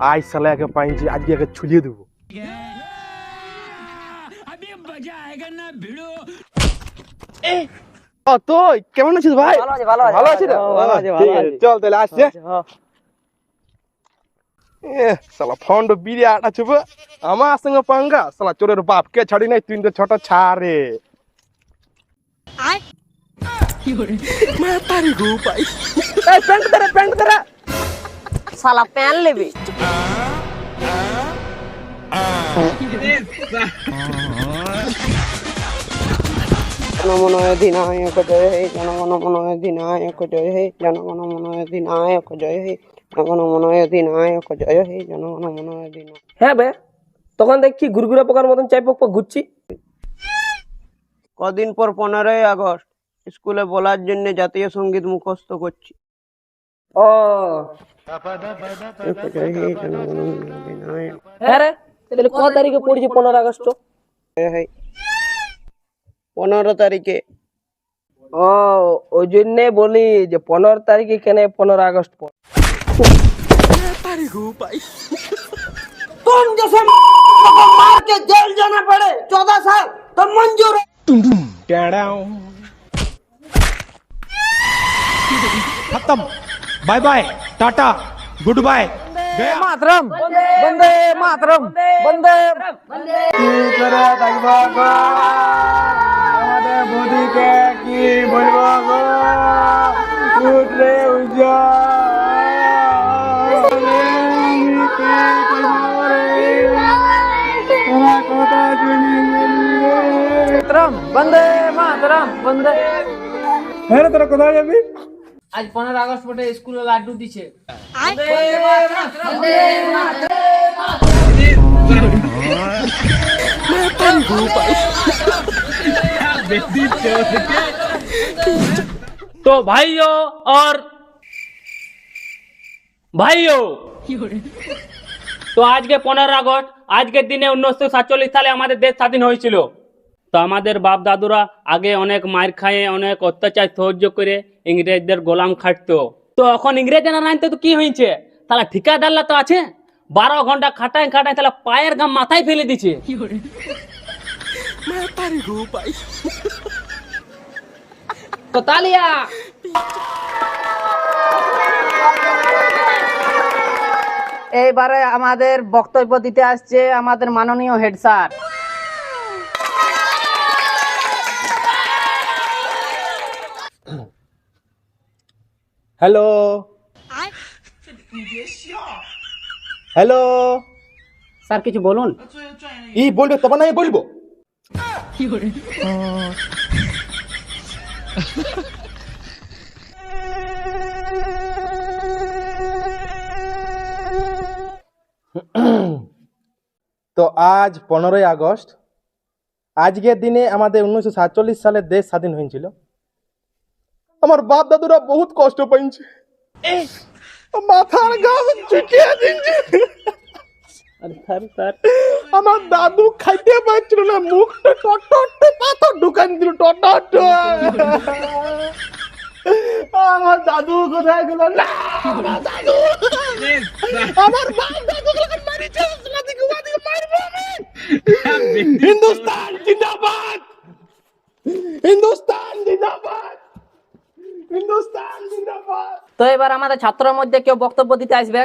আজ সালে একে পাইছি, আজকে একে ছুলিয়ে দেবো। তুই কেমন আছিস ভাই? ভালো আছি রে। চল তাহলে আসছে। শালা ফন্ড বিরাট আছে বে। আমার সঙ্গে পাঙ্গা, শালা চোরের বাপকে ছাড়ি নাই, তুই তো ছোট ছাড়ে। মাতারি গো ভাই। এই প্যান্ট ধরে। শালা প্যান লেবি। জনগণ অধিনায়ক জয় হে, জনগণ অধিনায়ক জয় হে, জনগণ অধিনায়ক জয় হে, জনগণ অধিনায়ক জয় হে, জনগণ অধিনায়ক। হ্যাঁ বে, তখন দেখছি গুরগুরা পোকার মতন চাই পক ঘুরছি। কদিন পর 15ই আগস্ট, স্কুলে বলার জন্য জাতীয় সঙ্গীত মুখস্থ করছি। ও জয় হে, জনগণ অধিনায়ক হ্যাঁ রে, তাহলে কত তারিখে পড়েছি 15 আগস্ট? জয় হে 15 তারিখে। ও ওই জন্যে বলি যে 15 তারিখে কেন 15 আগস্ট পর। तुम जैसे को मार के जेल जाना पड़े 14 साल तो मंजूर है। खत्म, bye bye, tata, goodbye. Mataram, Vande Mataram, Vande. কি করে দেখবো গো আমাদের বদিকে, কি বলবো গো? উঠরে मातरम, वंदे मातरम, वंदे। হ্যাঁ তোরা কোথায় যাবি? আজ 15 আগস্ট বটে, স্কুলে লাড্ডু দিছে। तो भाइयों और भाइयों, তো আজকে 15 আগস্ট, আজকের দিনে 1947 সালে আমাদের দেশ স্বাধীন হয়েছিল। তো আমাদের বাপ দাদুরা আগে অনেক মার খায়ে, অনেক অত্যাচার সহ্য করে ইংরেজদের গোলাম খাটতো। তো এখন ইংরেজরা আনতে তো কি হয়েছে, তাহলে ঠিকাদাররা তো আছে, 12 ঘন্টা খাটায় তাহলে পায়ের ঘাম মাথায় ফেলে দিছে। তো তালিয়া। এইবারে আমাদের বক্তব্য দিতে আসছে আমাদের মাননীয় head sir. Hello hello sir কিছু বলুন। ই বলবে তবে না বলবো। তো আজ 15ই আগস্ট, আজকের দিনে আমাদের 1947 সালে দেশ স্বাধীন হয়েছিল। আমার বাপ দাদুরা বহুত কষ্ট পাইছে, মাথার ঘাম চুকিয়ে দিচ্ছে। আমার দাদু খাইতে পারছিল না, মুখটা টটটটে পাথর ঢুকান দিল, টটট। আমার দাদু কোথায় গেল? না আমার দাদু, আমার বাপ দাদুগুলোকে মারিছে, ওদিকে মারবো আমি। হিন্দুস্তান জিন্দাবাদ, হিন্দুস্তান জিন্দাবাদ, হিন্দুস্তান জিন্দাবাদ। তো এবার আমাদের ছাত্রের মধ্যে কেউ বক্তব্য দিতে আসবে।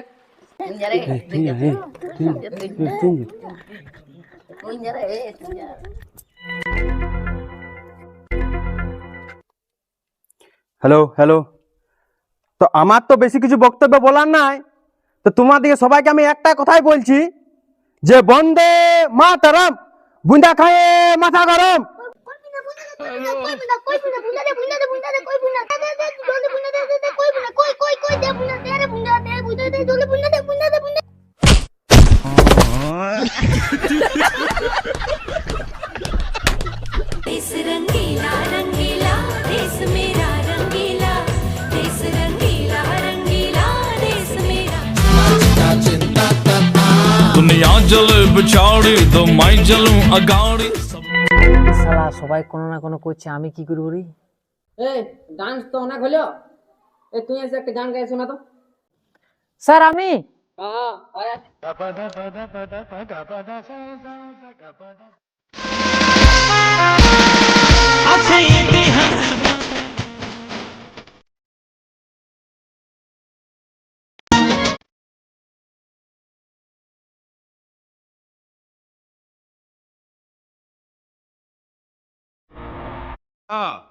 হ্যালো হ্যালো, তো আমার তো বেশি কিছু বক্তব্য বলার নাই। তো তোমাদেরকে সবাইকে আমি একটা কথাই বলছি যে বন্দে মাতরম, বুন্দা খায়ে মাথা গরম। देश रंगीला रंगीला, देश मेरा रंगीला, देश रंगीला रंगीला, देश मेरा। दुनिया जल बिछाड़ी तो मैं जलूं अगाड़ी। শালা সবাই কোনো না কোনো করছে, আমি কি করবো রে? এই ডান্স তো অনেক হলো, এই তুই এসে একটা গান গাই শোনা তো। স্যার আমি হ্যাঁ আয়। Ah.